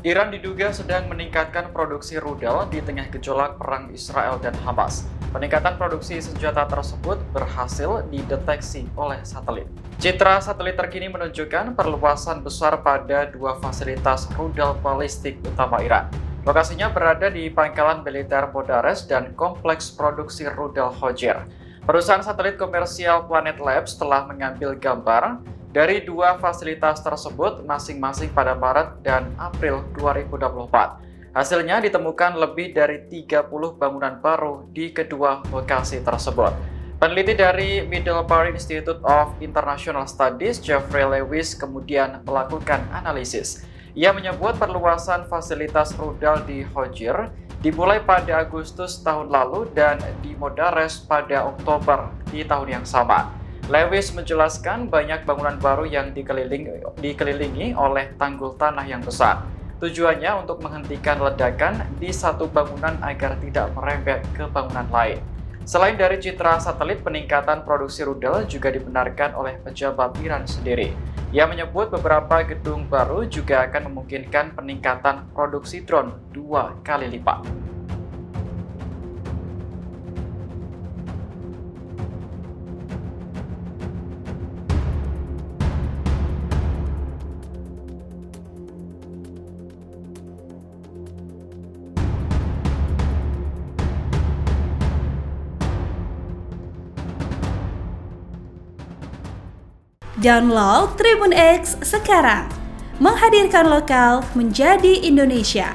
Iran diduga sedang meningkatkan produksi rudal di tengah gejolak perang Israel dan Hamas. Peningkatan produksi senjata tersebut berhasil dideteksi oleh satelit. Citra satelit terkini menunjukkan perluasan besar pada dua fasilitas rudal balistik utama Iran. Lokasinya berada di pangkalan militer Modares dan kompleks produksi rudal Hojir. Perusahaan satelit komersial Planet Labs telah mengambil gambar dari dua fasilitas tersebut masing-masing pada Maret dan April 2024. Hasilnya ditemukan lebih dari 30 bangunan baru di kedua lokasi tersebut. Peneliti dari Middlebury Institute of International Studies, Jeffrey Lewis, kemudian melakukan analisis. Ia menyebut perluasan fasilitas rudal di Hojir dimulai pada Agustus tahun lalu dan di Modares pada Oktober di tahun yang sama. Lewis menjelaskan banyak bangunan baru yang dikelilingi oleh tanggul tanah yang besar. Tujuannya untuk menghentikan ledakan di satu bangunan agar tidak merembet ke bangunan lain. Selain dari citra satelit, peningkatan produksi rudal juga dibenarkan oleh pejabat Iran sendiri. Ia menyebut beberapa gedung baru juga akan memungkinkan peningkatan produksi drone 2 kali lipat. Download Tribun X sekarang, menghadirkan lokal menjadi Indonesia.